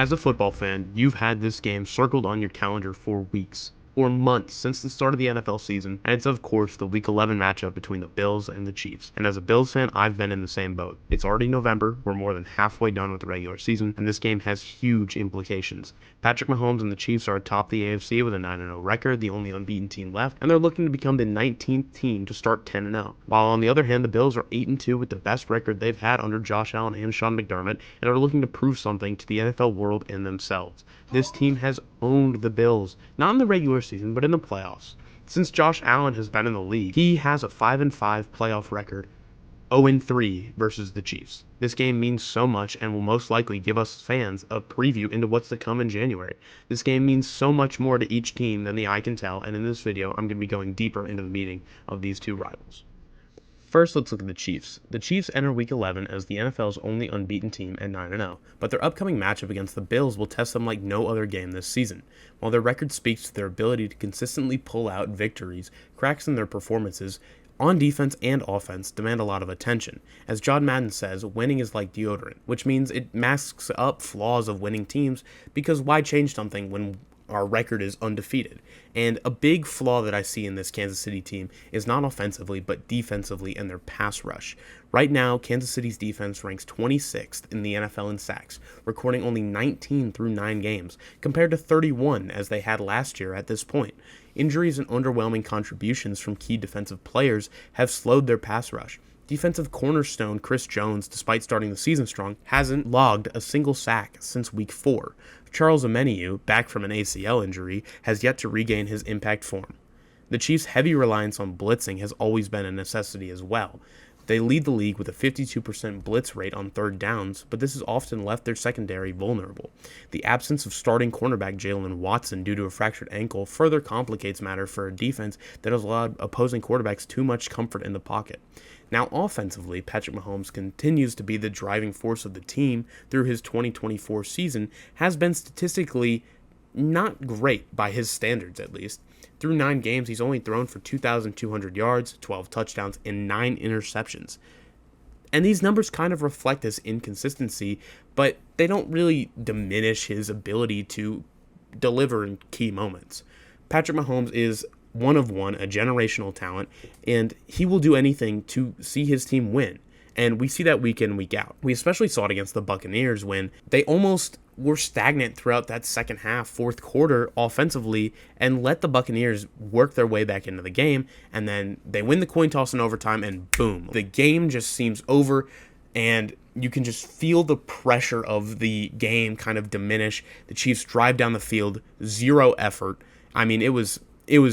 As a football fan, you've had this game circled on your calendar for weeks or months since the start of the NFL season, and it's of course the Week 11 matchup between the Bills and the Chiefs. And as a Bills fan, I've been in the same boat. It's already November, we're more than halfway done with the regular season, and this game has huge implications. Patrick Mahomes and the Chiefs are atop the AFC with a 9-0 record, the only unbeaten team left, and they're looking to become the 19th team to start 10-0. While on the other hand, the Bills are 8-2 with the best record they've had under Josh Allen and Sean McDermott, and are looking to prove something to the NFL world and themselves. This team has owned the Bills, not in the regular season, but in the playoffs. Since Josh Allen has been in the league, he has a 5-5 playoff record, 0-3 versus the Chiefs. This game means so much and will most likely give us fans a preview into what's to come in January. This game means so much more to each team than the eye can tell, and in this video, I'm going to be going deeper into the meaning of these two rivals. First, let's look at the Chiefs. The Chiefs enter Week 11 as the NFL's only unbeaten team at 9-0, but their upcoming matchup against the Bills will test them like no other game this season. While their record speaks to their ability to consistently pull out victories, cracks in their performances on defense and offense demand a lot of attention. As John Madden says, winning is like deodorant, which means it masks up flaws of winning teams, because why change something when our record is undefeated? And a big flaw that I see in this Kansas City team is not offensively, but defensively in their pass rush. Right now, Kansas City's defense ranks 26th in the NFL in sacks, recording only 19 through 9 games, compared to 31 as they had last year at this point. Injuries and underwhelming contributions from key defensive players have slowed their pass rush. Defensive cornerstone Chris Jones, despite starting the season strong, hasn't logged a single sack since Week 4. Charles Omenihu, back from an ACL injury, has yet to regain his impact form. The Chiefs' heavy reliance on blitzing has always been a necessity as well. They lead the league with a 52% blitz rate on third downs, but this has often left their secondary vulnerable. The absence of starting cornerback Jalen Watson due to a fractured ankle further complicates matters for a defense that has allowed opposing quarterbacks too much comfort in the pocket. Now, offensively, Patrick Mahomes continues to be the driving force of the team through his 2024 season, has been statistically not great by his standards at least. Through 9 games, he's only thrown for 2,200 yards, 12 touchdowns, and 9 interceptions. And these numbers kind of reflect this inconsistency, but they don't really diminish his ability to deliver in key moments. Patrick Mahomes is one of one, a generational talent, and he will do anything to see his team win. And we see that week in, week out. We especially saw it against the Buccaneers when they almost were stagnant throughout that second half, fourth quarter offensively, and let the Buccaneers work their way back into the game. And then they win the coin toss in overtime, and boom, the game just seems over. And you can just feel the pressure of the game kind of diminish. The Chiefs drive down the field, zero effort. I mean, it was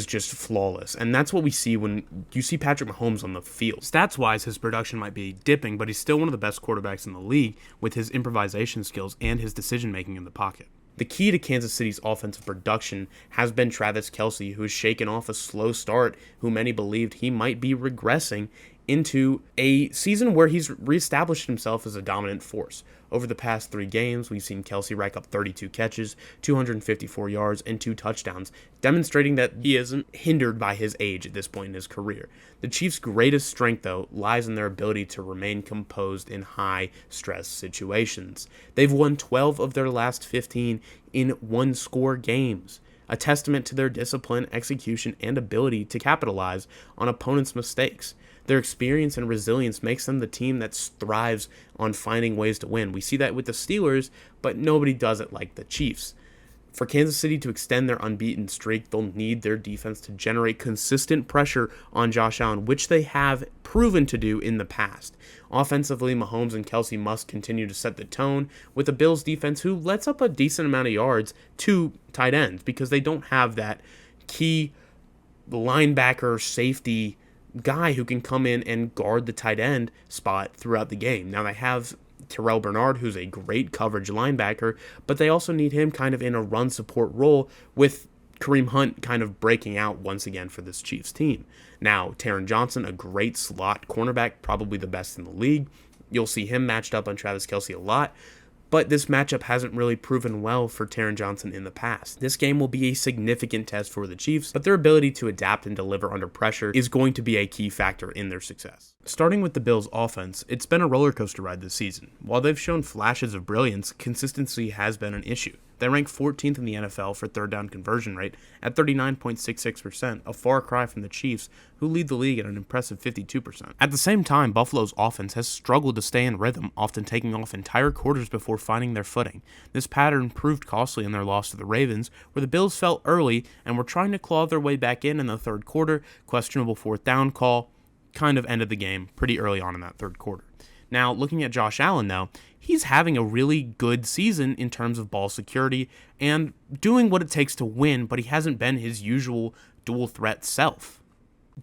just flawless, and that's what we see when you see Patrick Mahomes on the field. Stats-wise, his production might be dipping, but he's still one of the best quarterbacks in the league with his improvisation skills and his decision-making in the pocket. The key to Kansas City's offensive production has been Travis Kelce, who has shaken off a slow start, who many believed he might be regressing into a season where he's reestablished himself as a dominant force. Over the past 3 games, we've seen Kelce rack up 32 catches, 254 yards, and 2 touchdowns, demonstrating that he isn't hindered by his age at this point in his career. The Chiefs' greatest strength, though, lies in their ability to remain composed in high-stress situations. They've won 12 of their last 15 in one-score games, a testament to their discipline, execution, and ability to capitalize on opponents' mistakes. Their experience and resilience makes them the team that thrives on finding ways to win. We see that with the Steelers, but nobody does it like the Chiefs. For Kansas City to extend their unbeaten streak, they'll need their defense to generate consistent pressure on Josh Allen, which they have proven to do in the past. Offensively, Mahomes and Kelce must continue to set the tone with the Bills defense, who lets up a decent amount of yards to tight ends because they don't have that key linebacker safety guy who can come in and guard the tight end spot throughout the game. Now they have Terrell Bernard, who's a great coverage linebacker, but they also need him kind of in a run support role, with Kareem Hunt kind of breaking out once again for this Chiefs team. Now, Taron Johnson, a great slot cornerback, probably the best in the league. You'll see him matched up on Travis Kelce a lot. but this matchup hasn't really proven well for Taron Johnson in the past. This game will be a significant test for the Chiefs, but their ability to adapt and deliver under pressure is going to be a key factor in their success. Starting with the Bills' offense, it's been a roller coaster ride this season. While they've shown flashes of brilliance, consistency has been an issue. They rank 14th in the NFL for third down conversion rate at 39.66%, a far cry from the Chiefs, who lead the league at an impressive 52%. At the same time, Buffalo's offense has struggled to stay in rhythm, often taking off entire quarters before finding their footing. This pattern proved costly in their loss to the Ravens, where the Bills fell early and were trying to claw their way back in the third quarter. Questionable fourth down call kind of ended the game pretty early on in that third quarter. Now, looking at Josh Allen, though, he's having a really good season in terms of ball security and doing what it takes to win, but he hasn't been his usual dual threat self.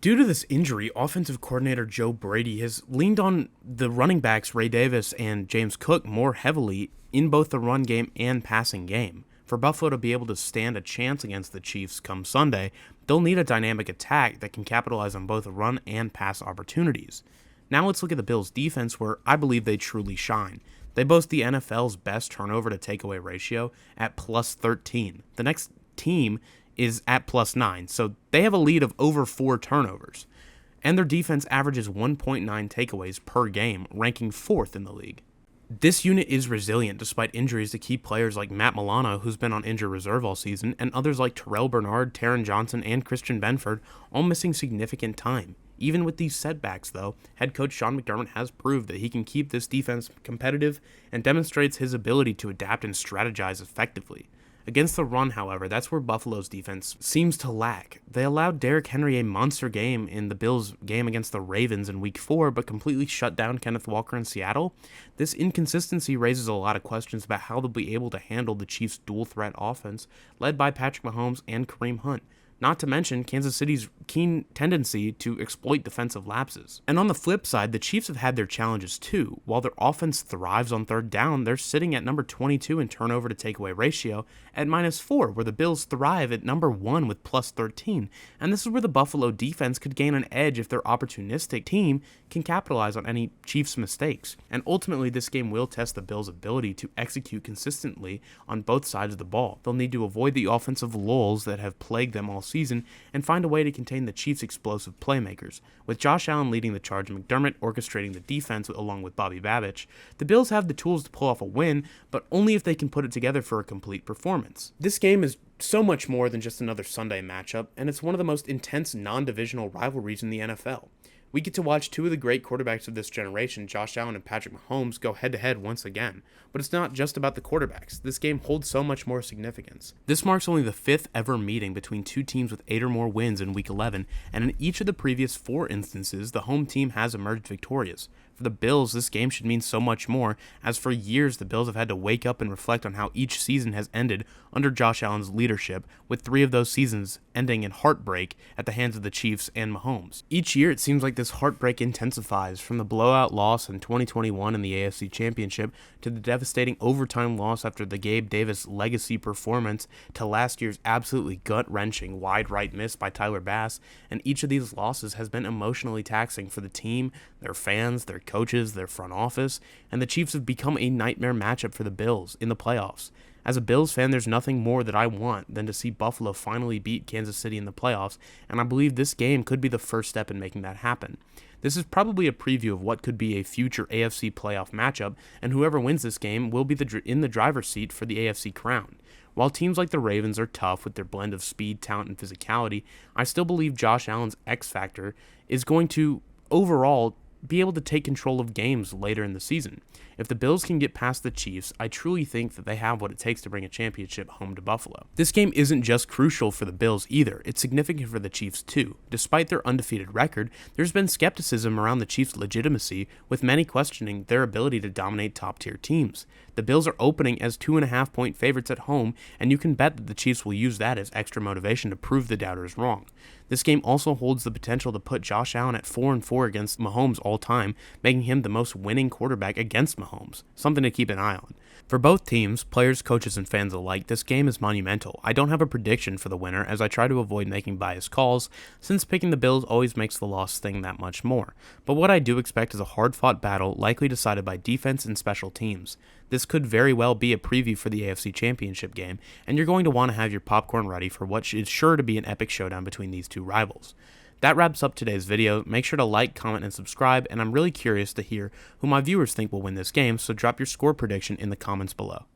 Due to this injury, offensive coordinator Joe Brady has leaned on the running backs Ray Davis and James Cook more heavily in both the run game and passing game. For Buffalo to be able to stand a chance against the Chiefs come Sunday, they'll need a dynamic attack that can capitalize on both run and pass opportunities. Now let's look at the Bills' defense, where I believe they truly shine. They boast the NFL's best turnover to takeaway ratio at plus 13. The next team is at plus 9, so they have a lead of over 4 turnovers. And their defense averages 1.9 takeaways per game, ranking 4th in the league. This unit is resilient despite injuries to key players like Matt Milano, who's been on injured reserve all season, and others like Terrell Bernard, Taron Johnson, and Christian Benford, all missing significant time. Even with these setbacks, though, head coach Sean McDermott has proved that he can keep this defense competitive and demonstrates his ability to adapt and strategize effectively. Against the run, however, that's where Buffalo's defense seems to lack. They allowed Derrick Henry a monster game in the Bills' game against the Ravens in Week 4, but completely shut down Kenneth Walker in Seattle. This inconsistency raises a lot of questions about how they'll be able to handle the Chiefs' dual-threat offense, led by Patrick Mahomes and Kareem Hunt. Not to mention Kansas City's keen tendency to exploit defensive lapses. And on the flip side, the Chiefs have had their challenges too. While their offense thrives on third down, they're sitting at number 22 in turnover to takeaway ratio at -4, where the Bills thrive at number 1 with plus 13. And this is where the Buffalo defense could gain an edge if their opportunistic team can capitalize on any Chiefs mistakes. And ultimately, this game will test the Bills' ability to execute consistently on both sides of the ball. They'll need to avoid the offensive lulls that have plagued them all season and find a way to contain the Chiefs' explosive playmakers. With Josh Allen leading the charge and McDermott orchestrating the defense along with Bobby Babich, the Bills have the tools to pull off a win, but only if they can put it together for a complete performance. This game is so much more than just another Sunday matchup, and it's one of the most intense non-divisional rivalries in the NFL. We get to watch two of the great quarterbacks of this generation, Josh Allen and Patrick Mahomes, go head-to-head once again. But it's not just about the quarterbacks. This game holds so much more significance. This marks only the 5th ever meeting between two teams with 8 or more wins in Week 11, and in each of the previous 4 instances, the home team has emerged victorious. For the Bills, this game should mean so much more, as for years the Bills have had to wake up and reflect on how each season has ended under Josh Allen's leadership, with 3 of those seasons ending in heartbreak at the hands of the Chiefs and Mahomes. Each year it seems like this heartbreak intensifies, from the blowout loss in 2021 in the AFC Championship to the devastating overtime loss after the Gabe Davis legacy performance to last year's absolutely gut-wrenching wide right miss by Tyler Bass, and each of these losses has been emotionally taxing for the team, their fans, their coaches, their front office, and the Chiefs have become a nightmare matchup for the Bills in the playoffs. As a Bills fan, there's nothing more that I want than to see Buffalo finally beat Kansas City in the playoffs, and I believe this game could be the first step in making that happen. This is probably a preview of what could be a future AFC playoff matchup, and whoever wins this game will be in the driver's seat for the AFC crown. While teams like the Ravens are tough with their blend of speed, talent, and physicality, I still believe Josh Allen's X factor is going to, overall, be able to take control of games later in the season. If the Bills can get past the Chiefs, I truly think that they have what it takes to bring a championship home to Buffalo. This game isn't just crucial for the Bills either, it's significant for the Chiefs too. Despite their undefeated record, there's been skepticism around the Chiefs' legitimacy, with many questioning their ability to dominate top-tier teams. The Bills are opening as 2.5-point favorites at home, and you can bet that the Chiefs will use that as extra motivation to prove the doubters wrong. This game also holds the potential to put Josh Allen at 4-4 against Mahomes all time, making him the most winning quarterback against Mahomes, something to keep an eye on. For both teams, players, coaches, and fans alike, this game is monumental. I don't have a prediction for the winner as I try to avoid making biased calls, since picking the Bills always makes the loss sting that much more. But what I do expect is a hard-fought battle likely decided by defense and special teams. This could very well be a preview for the AFC Championship game, and you're going to want to have your popcorn ready for what is sure to be an epic showdown between these two rivals. That wraps up today's video. Make sure to like, comment, and subscribe, and I'm really curious to hear who my viewers think will win this game, so drop your score prediction in the comments below.